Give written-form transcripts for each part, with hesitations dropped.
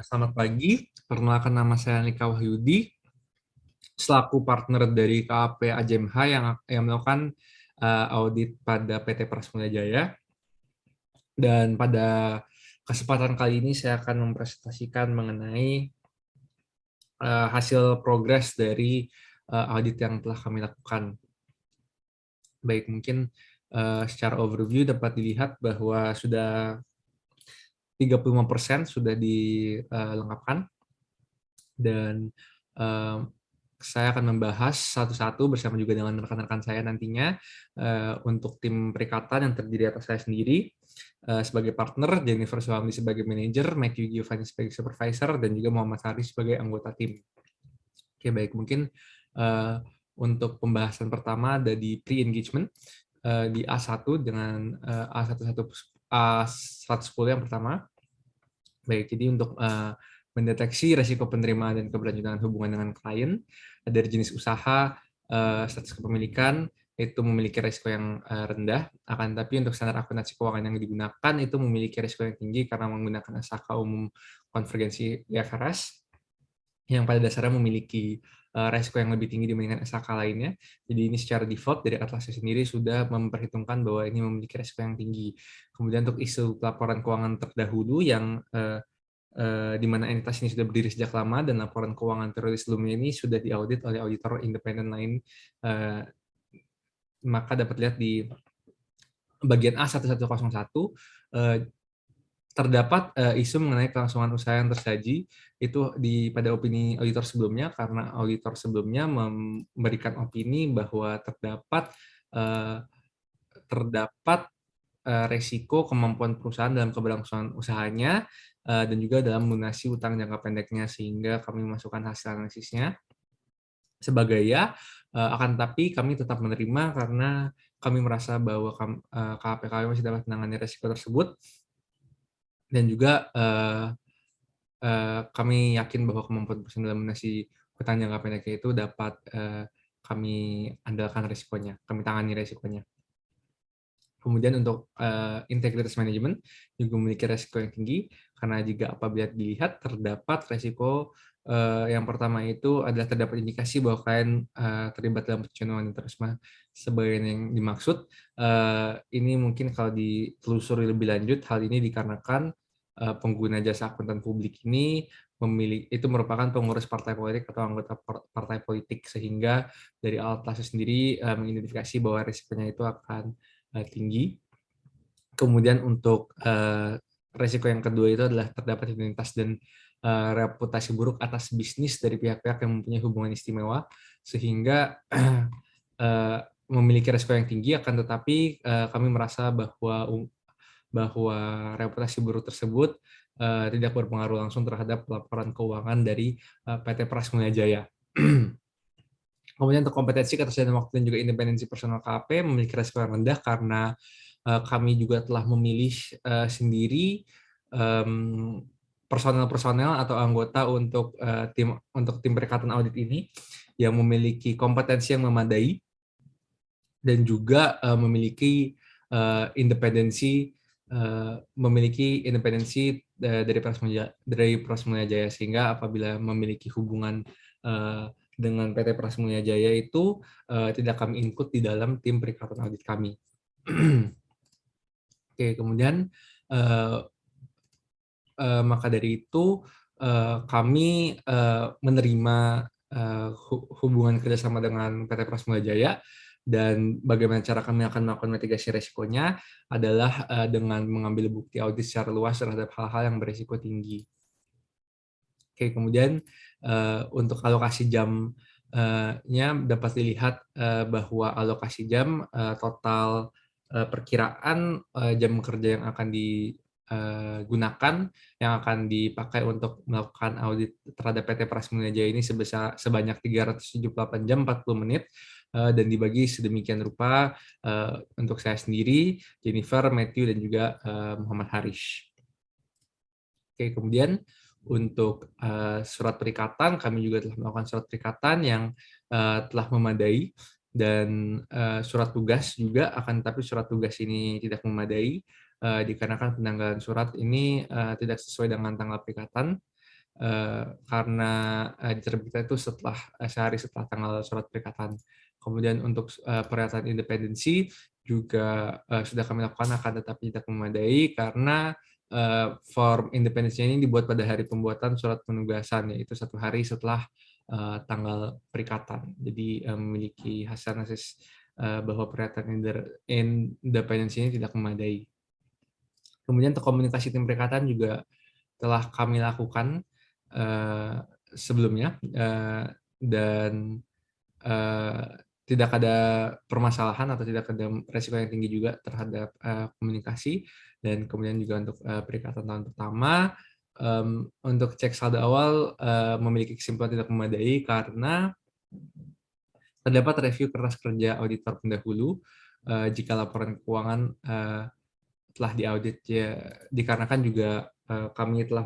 Selamat pagi, perkenalkan nama saya Nika Wahyudi, selaku partner dari KAP AJMH yang melakukan audit pada PT Prasmula Jaya. Dan pada kesempatan kali ini saya akan mempresentasikan mengenai hasil progres dari audit yang telah kami lakukan. Baik, mungkin secara overview dapat dilihat bahwa sudah 35% sudah dilengkapkan. Dan saya akan membahas satu-satu bersama juga dengan rekan-rekan saya nantinya untuk tim perikatan yang terdiri atas saya sendiri sebagai partner, Jennifer Suhamdi sebagai manajer, Matthew Giovanni sebagai supervisor, dan juga Muhammad Haris sebagai anggota tim. Oke, baik. Mungkin untuk pembahasan pertama ada di pre-engagement di A1 dengan A110 yang pertama. Baik, jadi untuk mendeteksi resiko penerimaan dan keberlanjutan hubungan dengan klien dari jenis usaha, status kepemilikan itu memiliki resiko yang rendah, akan tapi untuk standar akuntansi keuangan yang digunakan itu memiliki resiko yang tinggi karena menggunakan SHK umum konvergensi IFRS yang pada dasarnya memiliki resiko yang lebih tinggi dibandingkan SHK lainnya. Jadi ini secara default dari Atlasnya sendiri sudah memperhitungkan bahwa ini memiliki resiko yang tinggi. Kemudian untuk isu laporan keuangan terdahulu yang di mana entitas ini sudah berdiri sejak lama dan laporan keuangan periode sebelumnya ini sudah diaudit oleh auditor independen lain, maka dapat lihat di bagian A1101 terdapat isu mengenai kelangsungan usaha yang tersaji itu pada opini auditor sebelumnya, karena auditor sebelumnya memberikan opini bahwa terdapat resiko kemampuan perusahaan dalam keberlangsungan usahanya dan juga dalam melunasi utang jangka pendeknya, sehingga kami memasukkan hasil analisisnya sebagai ya, akan tetapi kami tetap menerima karena kami merasa bahwa KPKW masih dapat menangani resiko tersebut, dan juga kami yakin bahwa kemampuan perusahaan dalam melunasi utang jangka pendeknya itu dapat kami andalkan resikonya, kami tangani resikonya. Kemudian untuk integritas manajemen juga memiliki resiko yang tinggi, karena jika apabila dilihat terdapat resiko yang pertama itu adalah terdapat indikasi bahwa klien terlibat dalam pencucian uang dan terorisme sebagai yang dimaksud. Ini mungkin kalau ditelusuri lebih lanjut, hal ini dikarenakan pengguna jasa akuntan publik ini itu merupakan pengurus partai politik atau anggota partai politik, sehingga dari Atlasnya sendiri mengidentifikasi bahwa risikonya itu akan tinggi. Kemudian untuk resiko yang kedua itu adalah terdapat identitas dan reputasi buruk atas bisnis dari pihak-pihak yang mempunyai hubungan istimewa, sehingga memiliki resiko yang tinggi, akan tetapi kami merasa bahwa reputasi buruk tersebut tidak berpengaruh langsung terhadap laporan keuangan dari PT Prasmula Jaya. Kemudian untuk kompetensi, ketersediaan waktu, dan juga independensi personal KAP memiliki resiko yang rendah karena kami juga telah memilih sendiri personel atau anggota untuk tim perikatan audit ini yang memiliki kompetensi yang memadai dan juga memiliki independensi dari Prasmula Jaya, sehingga apabila memiliki hubungan dengan PT Prasmula Jaya itu tidak kami input di dalam tim perikatan audit kami. Oke, kemudian maka dari itu kami menerima hubungan kerjasama dengan PT Prasmula Jaya, dan bagaimana cara kami akan melakukan mitigasi resikonya adalah dengan mengambil bukti audit secara luas terhadap hal-hal yang berisiko tinggi. Oke, kemudian untuk alokasi jamnya dapat dilihat bahwa alokasi jam total perkiraan jam kerja yang akan digunakan, yang akan dipakai untuk melakukan audit terhadap PT Prasmula Jaya ini sebanyak 378 jam 40 menit, dan dibagi sedemikian rupa untuk saya sendiri, Jennifer, Matthew, dan juga Muhammad Haris. Oke, kemudian untuk surat perikatan, kami juga telah melakukan surat perikatan yang telah memadai, dan surat tugas juga, akan tetapi surat tugas ini tidak memadai dikarenakan penanggalan surat ini tidak sesuai dengan tanggal perikatan. karena diterbitkan itu sehari setelah tanggal surat perikatan. Kemudian untuk pernyataan independensi juga sudah kami lakukan, akan tetapi tidak memadai karena form independensinya ini dibuat pada hari pembuatan surat penugasan, yaitu 1 hari setelah tanggal perikatan. Jadi memiliki hasil analisis bahwa pernyataan independensi ini tidak memadai. Kemudian untuk komunikasi tim perikatan juga telah kami lakukan sebelumnya, dan tidak ada permasalahan atau tidak ada resiko yang tinggi juga terhadap komunikasi. Dan kemudian juga untuk perikatan tahun pertama, untuk cek saldo awal memiliki kesimpulan tidak memadai karena terdapat review kertas kerja auditor pendahulu jika laporan keuangan telah diaudit, ya, dikarenakan juga kami telah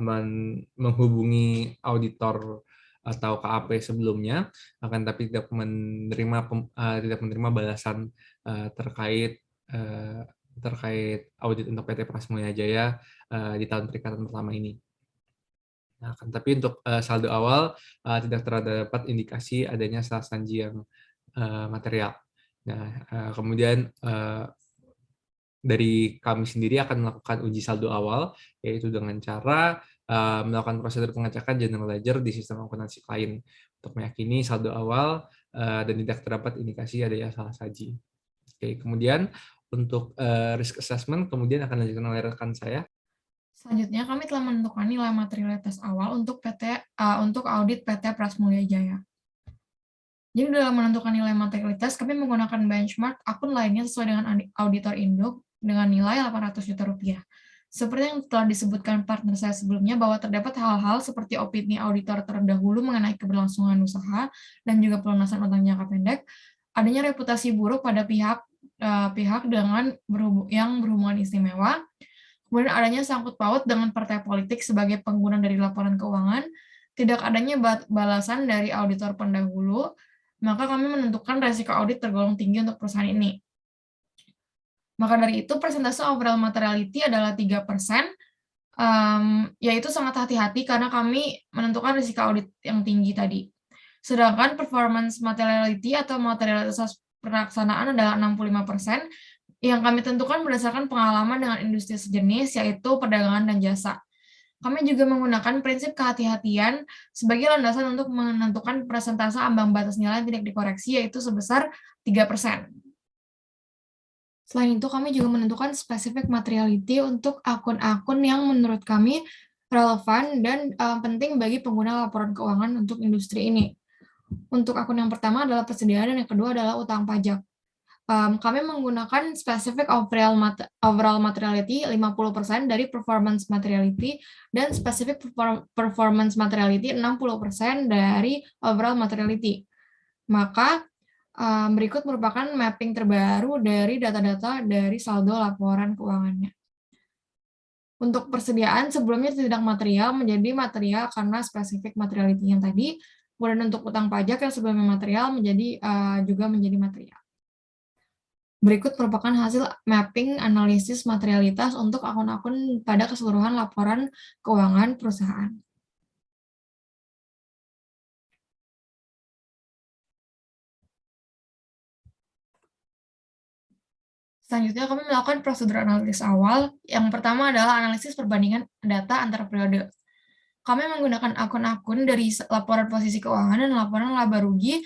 menghubungi auditor atau KAP sebelumnya, akan tapi tidak menerima balasan terkait audit untuk PT Prasmulia Jaya di tahun perikatan pertama ini. Nah, akan tapi untuk saldo awal tidak terdapat indikasi adanya salah sanji yang material. Nah, kemudian dari kami sendiri akan melakukan uji saldo awal, yaitu dengan cara melakukan prosedur pengecekan general ledger di sistem akuntansi klien untuk meyakini saldo awal dan tidak terdapat indikasi adanya salah saji. Oke, kemudian untuk risk assessment kemudian akan dilanjutkan oleh rekan saya. Selanjutnya, kami telah menentukan nilai materialitas awal untuk audit PT Prasmulia Jaya. Jadi dalam menentukan nilai materialitas, kami menggunakan benchmark akun lainnya sesuai dengan auditor induk dengan nilai 800 juta rupiah. Seperti yang telah disebutkan partner saya sebelumnya, bahwa terdapat hal-hal seperti opini auditor terdahulu mengenai keberlangsungan usaha dan juga pelunasan utang jangka pendek, adanya reputasi buruk pada pihak yang berhubungan istimewa, kemudian adanya sangkut paut dengan partai politik sebagai pengguna dari laporan keuangan, tidak adanya balasan dari auditor pendahulu, maka kami menentukan resiko audit tergolong tinggi untuk perusahaan ini. Maka dari itu, persentase overall materiality adalah 3%, yaitu sangat hati-hati karena kami menentukan risiko audit yang tinggi tadi. Sedangkan performance materiality atau materialitas pelaksanaan adalah 65%, yang kami tentukan berdasarkan pengalaman dengan industri sejenis, yaitu perdagangan dan jasa. Kami juga menggunakan prinsip kehati-hatian sebagai landasan untuk menentukan persentase ambang batas nilai yang tidak dikoreksi, yaitu sebesar 3%. Selain itu, kami juga menentukan specific materiality untuk akun-akun yang menurut kami relevan dan penting bagi pengguna laporan keuangan untuk industri ini. Untuk akun yang pertama adalah persediaan dan yang kedua adalah utang pajak. Kami menggunakan specific overall materiality 50% dari performance materiality dan specific performance materiality 60% dari overall materiality. Maka berikut merupakan mapping terbaru dari data-data dari saldo laporan keuangannya. Untuk persediaan sebelumnya tidak material menjadi material karena specific materiality yang tadi. Kemudian untuk utang pajak yang sebelumnya material juga menjadi material. Berikut merupakan hasil mapping analisis materialitas untuk akun-akun pada keseluruhan laporan keuangan perusahaan. Selanjutnya, kami melakukan prosedur analisis awal. Yang pertama adalah analisis perbandingan data antar periode. Kami menggunakan akun-akun dari laporan posisi keuangan dan laporan laba rugi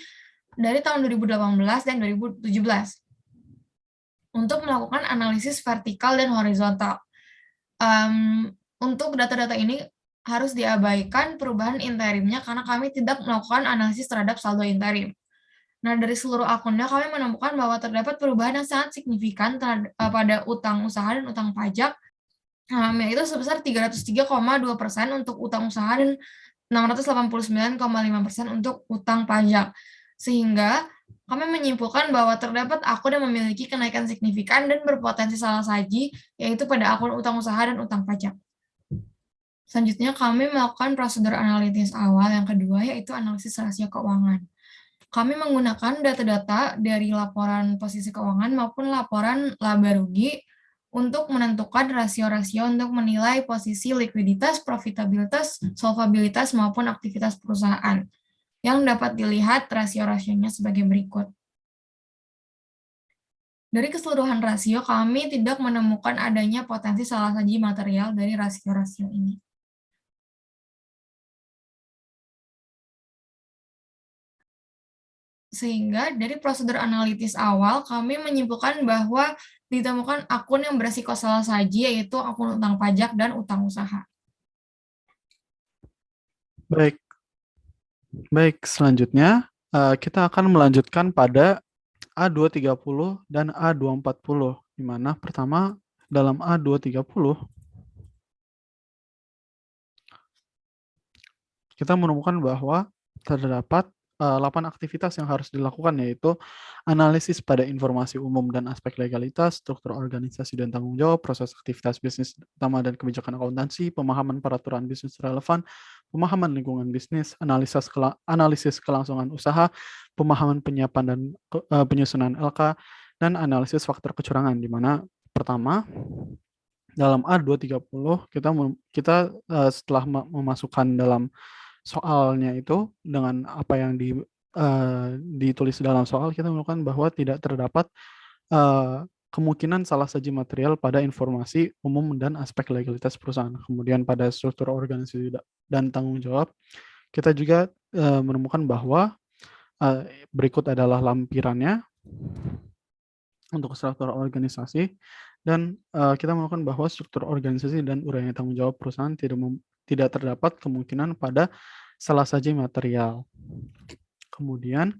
dari tahun 2018 dan 2017. Untuk melakukan analisis vertikal dan horizontal. Untuk data-data ini harus diabaikan perubahan interimnya karena kami tidak melakukan analisis terhadap saldo interim. Nah, dari seluruh akunnya kami menemukan bahwa terdapat perubahan yang sangat signifikan pada utang usaha dan utang pajak, yaitu sebesar 303,2% untuk utang usaha dan 689,5% untuk utang pajak. Sehingga kami menyimpulkan bahwa terdapat akun yang memiliki kenaikan signifikan dan berpotensi salah saji, yaitu pada akun utang usaha dan utang pajak. Selanjutnya, kami melakukan prosedur analitis awal yang kedua, yaitu analisis rasio keuangan. Kami menggunakan data-data dari laporan posisi keuangan maupun laporan laba rugi untuk menentukan rasio-rasio untuk menilai posisi likuiditas, profitabilitas, solvabilitas, maupun aktivitas perusahaan, yang dapat dilihat rasio-rasionya sebagai berikut. Dari keseluruhan rasio, kami tidak menemukan adanya potensi salah saji material dari rasio-rasio ini. Sehingga dari prosedur analitis awal, kami menyimpulkan bahwa ditemukan akun yang beresiko salah saji, yaitu akun utang pajak dan utang usaha. Baik, baik. Selanjutnya, kita akan melanjutkan pada A230 dan A240, di mana pertama dalam A230, kita menemukan bahwa terdapat 8 aktivitas yang harus dilakukan, yaitu analisis pada informasi umum dan aspek legalitas, struktur organisasi dan tanggung jawab, proses aktivitas bisnis utama dan kebijakan akuntansi, pemahaman peraturan bisnis relevan, pemahaman lingkungan bisnis, analisis kelangsungan usaha, pemahaman penyiapan dan penyusunan LK, dan analisis faktor kecurangan, di mana pertama dalam A230 kita setelah memasukkan dalam soalnya itu dengan apa yang ditulis dalam soal, kita menemukan bahwa tidak terdapat kemungkinan salah saji material pada informasi umum dan aspek legalitas perusahaan. Kemudian pada struktur organisasi dan tanggung jawab, kita juga menemukan bahwa berikut adalah lampirannya untuk struktur organisasi, dan kita menemukan bahwa struktur organisasi dan uraian tanggung jawab perusahaan tidak terdapat kemungkinan pada salah saji material. Kemudian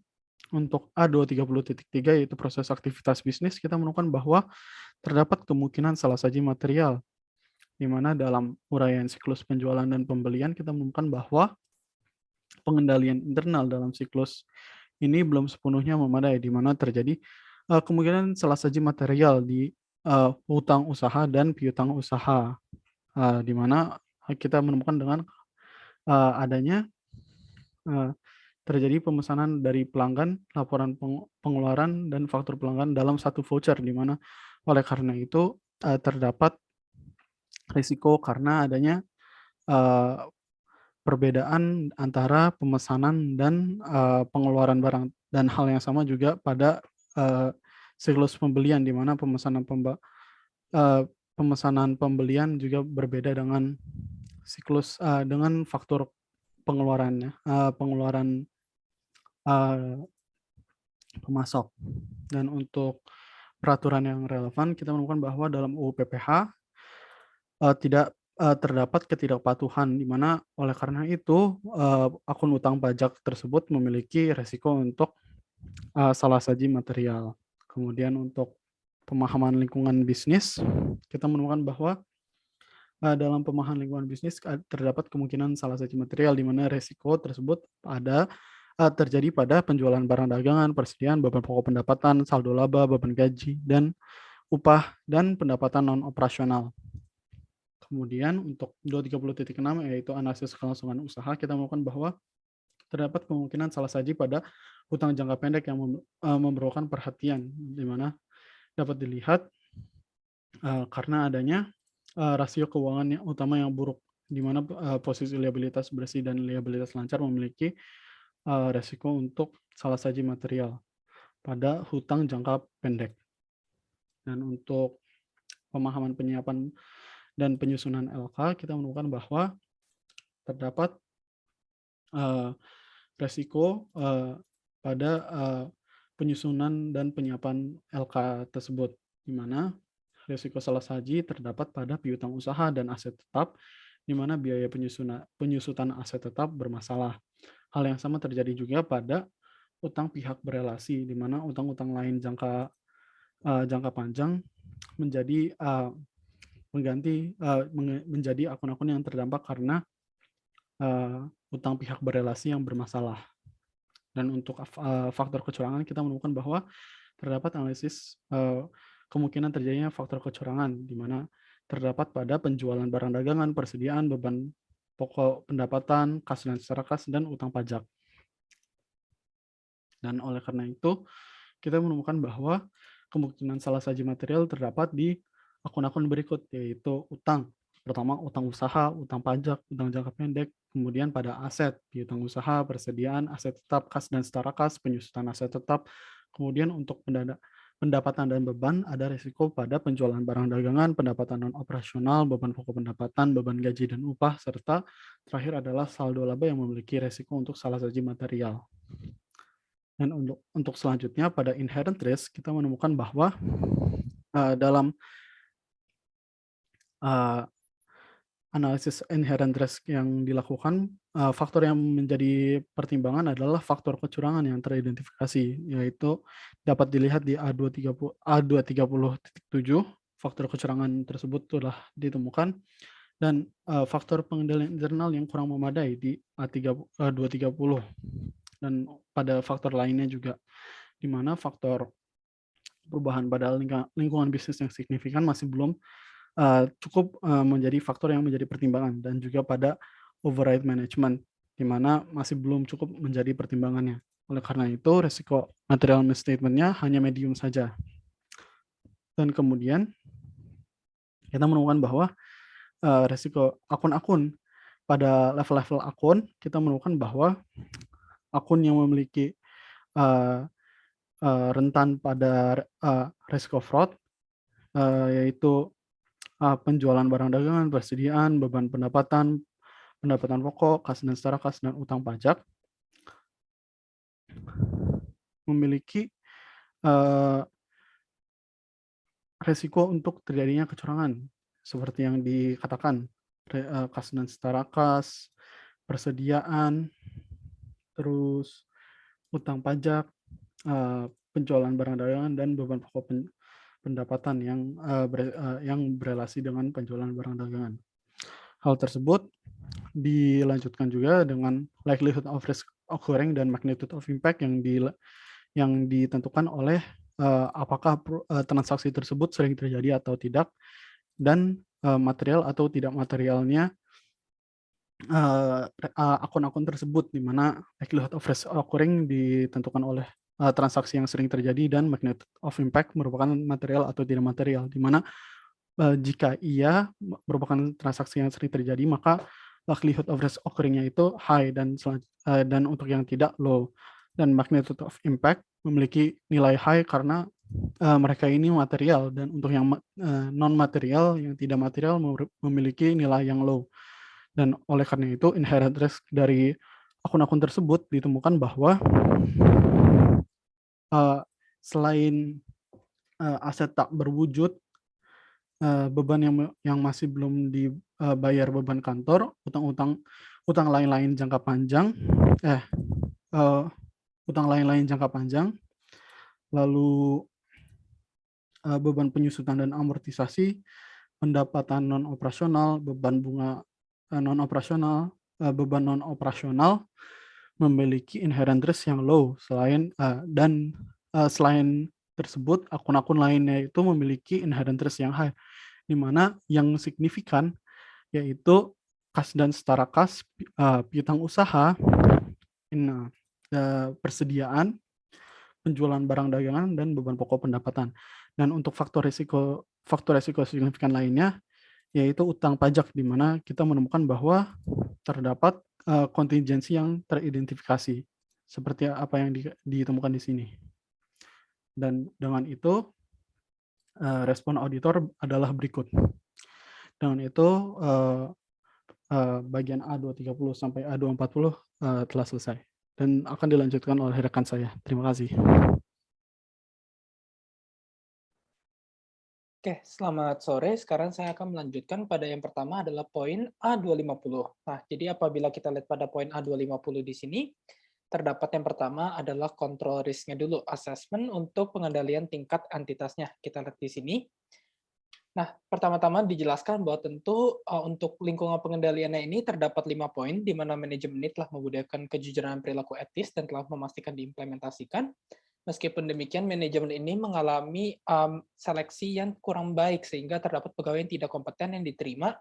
untuk A230.3, yaitu proses aktivitas bisnis, kita menemukan bahwa terdapat kemungkinan salah saji material, di mana dalam uraian siklus penjualan dan pembelian kita menemukan bahwa pengendalian internal dalam siklus ini belum sepenuhnya memadai, di mana terjadi kemungkinan salah saji material di utang usaha dan piutang usaha, di mana kita menemukan dengan adanya terjadi pemesanan dari pelanggan, laporan pengeluaran, dan faktur pelanggan dalam satu voucher, di mana oleh karena itu terdapat risiko karena adanya perbedaan antara pemesanan dan pengeluaran barang, dan hal yang sama juga pada siklus pembelian, di mana pemesanan pembelian juga berbeda dengan siklus dengan faktur pengeluarannya, pengeluaran pemasok. Dan untuk peraturan yang relevan, kita menemukan bahwa dalam UU PPH tidak terdapat ketidakpatuhan, di mana oleh karena itu akun utang pajak tersebut memiliki resiko untuk salah saji material. Kemudian untuk pemahaman lingkungan bisnis, kita menemukan bahwa dalam pemahaman lingkungan bisnis terdapat kemungkinan salah saji material, di mana resiko tersebut terjadi pada penjualan barang dagangan, persediaan, beban pokok pendapatan, saldo laba, beban gaji, dan upah dan pendapatan non-operasional. Kemudian untuk 230.6, yaitu analisis kelangsungan usaha, kita menemukan bahwa terdapat kemungkinan salah saji pada hutang jangka pendek yang memerlukan perhatian, di mana dapat dilihat karena adanya rasio keuangan yang utama yang buruk, di mana posisi liabilitas bersih dan liabilitas lancar memiliki resiko untuk salah saji material pada hutang jangka pendek. Dan untuk pemahaman penyiapan dan penyusunan LK, kita menemukan bahwa terdapat resiko pada penyusunan dan penyiapan LK tersebut, di mana resiko salah saji terdapat pada piutang usaha dan aset tetap, di mana biaya penyusutan aset tetap bermasalah. Hal yang sama terjadi juga pada utang pihak berelasi, di mana utang-utang lain jangka panjang menjadi menjadi akun-akun yang terdampak karena utang pihak berelasi yang bermasalah. Dan untuk faktor kecurangan, kita menemukan bahwa terdapat analisis kemungkinan terjadinya faktor kecurangan, di mana terdapat pada penjualan barang dagangan, persediaan, beban pokok pendapatan, kas dan secara kas, dan utang pajak. Dan oleh karena itu, kita menemukan bahwa kemungkinan salah saji material terdapat di akun-akun berikut, yaitu utang. Pertama, utang usaha, utang pajak, utang jangka pendek, kemudian pada aset, di utang usaha, persediaan, aset tetap, kas dan setara kas, penyusutan aset tetap. Kemudian untuk pendapatan dan beban, ada risiko pada penjualan barang dagangan, pendapatan non-operasional, beban pokok pendapatan, beban gaji dan upah, serta terakhir adalah saldo laba yang memiliki risiko untuk salah saji material. Dan untuk selanjutnya pada inherent risk, kita menemukan bahwa dalam analisis inherent risk yang dilakukan, faktor yang menjadi pertimbangan adalah faktor kecurangan yang teridentifikasi, yaitu dapat dilihat di A230.7, faktor kecurangan tersebut telah ditemukan, dan faktor pengendalian internal yang kurang memadai di A230, dan pada faktor lainnya juga, di mana faktor perubahan pada lingkungan bisnis yang signifikan masih belum cukup menjadi faktor yang menjadi pertimbangan, dan juga pada override management, di mana masih belum cukup menjadi pertimbangannya. Oleh karena itu, risiko material misstatement-nya hanya medium saja. Dan kemudian kita menemukan bahwa risiko akun-akun, pada level-level akun, kita menemukan bahwa akun yang memiliki rentan pada risiko fraud, yaitu penjualan barang dagangan, persediaan, beban pendapatan pokok, kas dan setara kas, dan utang pajak, memiliki resiko untuk terjadinya kecurangan, seperti yang dikatakan, kas dan setara kas, persediaan, terus utang pajak, penjualan barang dagangan, dan beban pokok pendapatan yang berelasi dengan penjualan barang dagangan. Hal tersebut dilanjutkan juga dengan likelihood of risk occurring dan magnitude of impact yang ditentukan oleh apakah transaksi tersebut sering terjadi atau tidak, dan material atau tidak materialnya akun-akun tersebut, di mana likelihood of risk occurring ditentukan oleh transaksi yang sering terjadi, dan magnitude of impact merupakan material atau tidak material, di mana jika ia merupakan transaksi yang sering terjadi, maka likelihood of risk occurring-nya itu high, dan untuk yang tidak low. Dan magnitude of impact memiliki nilai high karena mereka ini material, dan untuk yang non material, yang tidak material, memiliki nilai yang low. Dan oleh karena itu, inherent risk dari akun-akun tersebut ditemukan bahwa selain aset tak berwujud, beban yang masih belum dibayar, beban kantor, utang lain-lain jangka panjang, lalu beban penyusutan dan amortisasi, pendapatan non-operasional, beban bunga non-operasional, beban non-operasional, memiliki inherent risk yang low. Selain tersebut, akun-akun lainnya itu memiliki inherent risk yang high, di mana yang signifikan yaitu kas dan setara kas, piutang usaha, persediaan, penjualan barang dagangan, dan beban pokok pendapatan. Dan untuk faktor risiko signifikan lainnya yaitu utang pajak, di mana kita menemukan bahwa terdapat kontingensi yang teridentifikasi seperti apa yang ditemukan di sini. Dan dengan itu respon auditor adalah berikut. Dengan itu bagian A230 sampai A240 telah selesai dan akan dilanjutkan oleh rekan saya. Terima kasih. Oke, selamat sore. Sekarang saya akan melanjutkan pada yang pertama adalah poin A250. Nah, jadi apabila kita lihat pada poin A250 di sini, terdapat yang pertama adalah kontrol risknya dulu, assessment untuk pengendalian tingkat entitasnya. Kita lihat di sini. Nah, pertama-tama dijelaskan bahwa tentu untuk lingkungan pengendaliannya ini terdapat 5 poin, di mana manajemen ini telah membudayakan kejujuran perilaku etis dan telah memastikan diimplementasikan. Meskipun demikian, manajemen ini mengalami seleksi yang kurang baik, sehingga terdapat pegawai yang tidak kompeten yang diterima,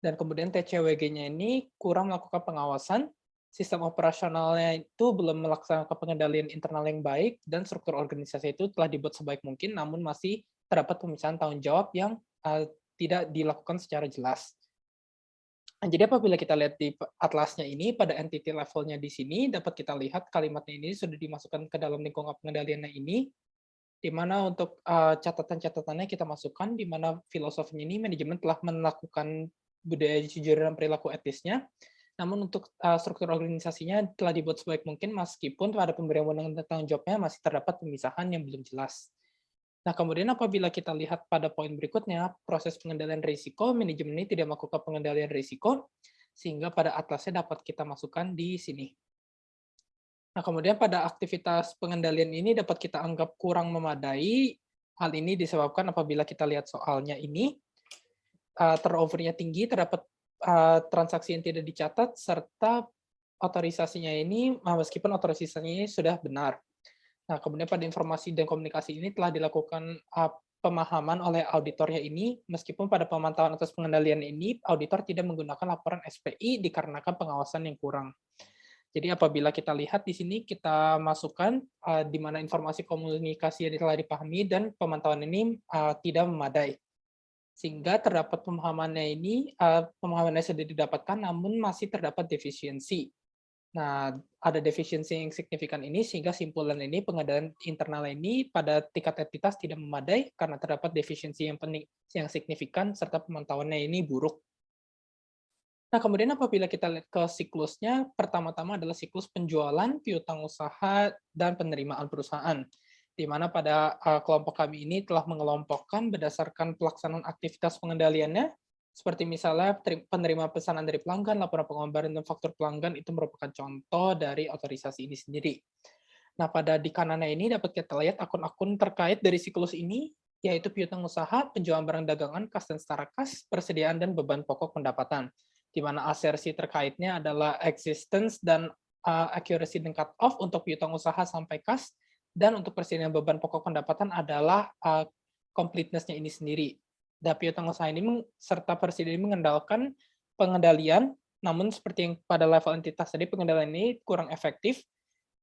dan kemudian TCWG-nya ini kurang melakukan pengawasan, sistem operasionalnya itu belum melaksanakan pengendalian internal yang baik, dan struktur organisasi itu telah dibuat sebaik mungkin, namun masih terdapat pemisahan tanggung jawab yang tidak dilakukan secara jelas. Nah, jadi apabila kita lihat di atlasnya ini, pada entity levelnya di sini, dapat kita lihat kalimatnya ini sudah dimasukkan ke dalam lingkungan pengendaliannya ini, di mana untuk catatan-catatannya kita masukkan, di mana filosofinya ini manajemen telah melakukan budaya jujur dan perilaku etisnya, namun untuk struktur organisasinya telah dibuat sebaik mungkin meskipun pada pemberian wewenang dan tanggung jawabnya masih terdapat pemisahan yang belum jelas. Nah, kemudian apabila kita lihat pada poin berikutnya, proses pengendalian risiko, manajemen ini tidak melakukan pengendalian risiko, sehingga pada atlasnya dapat kita masukkan di sini. Nah, kemudian pada aktivitas pengendalian ini dapat kita anggap kurang memadai. Hal ini disebabkan apabila kita lihat soalnya ini, turnover-nya tinggi, terdapat transaksi yang tidak dicatat, serta otorisasinya ini, meskipun otorisasinya ini sudah benar. Nah, kemudian pada informasi dan komunikasi ini telah dilakukan pemahaman oleh auditornya ini, meskipun pada pemantauan atas pengendalian ini, auditor tidak menggunakan laporan SPI dikarenakan pengawasan yang kurang. Jadi apabila kita lihat di sini, kita masukkan di mana informasi komunikasi yang telah dipahami dan pemantauan ini tidak memadai. Sehingga terdapat pemahamannya ini, pemahamannya sudah didapatkan, namun masih terdapat defisiensi. Nah, ada defisiensi yang signifikan ini, sehingga simpulan ini, pengendalian internal ini pada tingkat entitas tidak memadai karena terdapat defisiensi yang signifikan, serta pemantauannya ini buruk. Nah, kemudian apabila kita lihat ke siklusnya, pertama-tama adalah siklus penjualan, piutang usaha, dan penerimaan perusahaan. Di mana pada kelompok kami ini telah mengelompokkan berdasarkan pelaksanaan aktivitas pengendaliannya, seperti misalnya penerima pesanan dari pelanggan, laporan pengembaraan dan faktur pelanggan itu merupakan contoh dari otorisasi ini sendiri. Nah, pada di kanannya ini dapat kita lihat akun-akun terkait dari siklus ini, yaitu piutang usaha, penjualan barang dagangan, kas dan setara kas, persediaan dan beban pokok pendapatan. Di mana asersi terkaitnya adalah existence dan accuracy dan cut off untuk piutang usaha sampai kas, dan untuk persediaan beban pokok pendapatan adalah completeness-nya ini sendiri. Dan piutang usaha ini serta persediaan ini mengandalkan pengendalian, namun seperti yang pada level entitas tadi, pengendalian ini kurang efektif,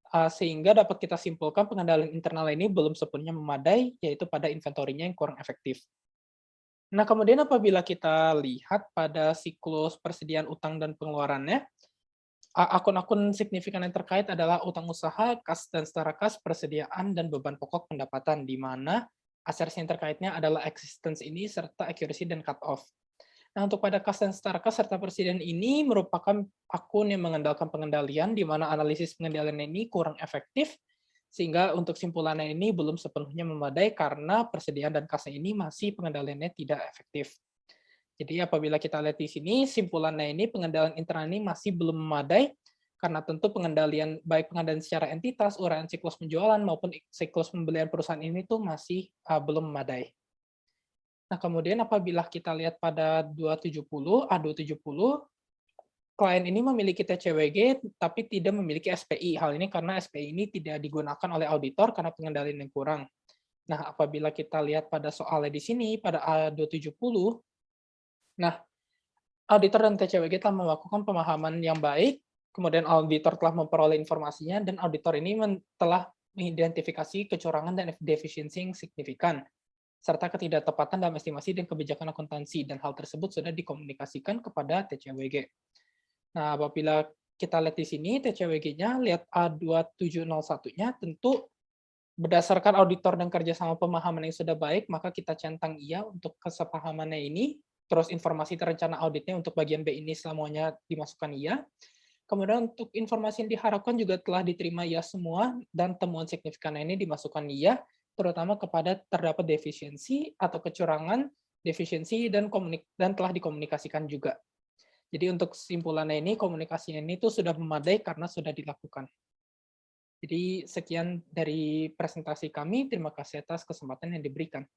sehingga dapat kita simpulkan pengendalian internal ini belum sepenuhnya memadai, yaitu pada inventorinya yang kurang efektif. Nah, kemudian apabila kita lihat pada siklus persediaan utang dan pengeluarannya, akun-akun signifikan yang terkait adalah utang usaha, kas dan setara kas, persediaan, dan beban pokok pendapatan, di mana asersi yang terkaitnya adalah existence ini, serta accuracy dan cut off. Nah, untuk pada kas dan setara kas serta persediaan ini merupakan akun yang mengandalkan pengendalian, di mana analisis pengendalian ini kurang efektif, sehingga untuk simpulannya ini belum sepenuhnya memadai karena persediaan dan kasnya ini masih pengendaliannya tidak efektif. Jadi apabila kita lihat di sini, simpulannya ini pengendalian internal ini masih belum memadai, karena tentu pengendalian, baik pengendalian secara entitas, uraian siklus penjualan, maupun siklus pembelian perusahaan ini tuh masih belum memadai. Nah, kemudian apabila kita lihat pada A270, klien ini memiliki TCWG, tapi tidak memiliki SPI. Hal ini karena SPI ini tidak digunakan oleh auditor karena pengendalian yang kurang. Nah, apabila kita lihat pada soalnya di sini, pada A270, nah, auditor dan TCWG telah melakukan pemahaman yang baik, kemudian auditor telah memperoleh informasinya, dan auditor ini telah mengidentifikasi kecurangan dan defisiensi yang signifikan, serta ketidaktepatan dalam estimasi dan kebijakan akuntansi, dan hal tersebut sudah dikomunikasikan kepada TCWG. Nah, apabila kita lihat di sini, TCWG-nya, lihat A2701-nya, tentu berdasarkan auditor dan kerjasama pemahaman yang sudah baik, maka kita centang iya untuk kesepahamannya ini. Terus informasi terencana auditnya untuk bagian B ini semuanya dimasukkan iya. Kemudian untuk informasi yang diharapkan juga telah diterima iya semua, dan temuan signifikan ini dimasukkan iya, terutama kepada terdapat defisiensi atau kecurangan, defisiensi, dan telah dikomunikasikan juga. Jadi untuk kesimpulannya ini, komunikasinya ini tuh sudah memadai karena sudah dilakukan. Jadi sekian dari presentasi kami, terima kasih atas kesempatan yang diberikan.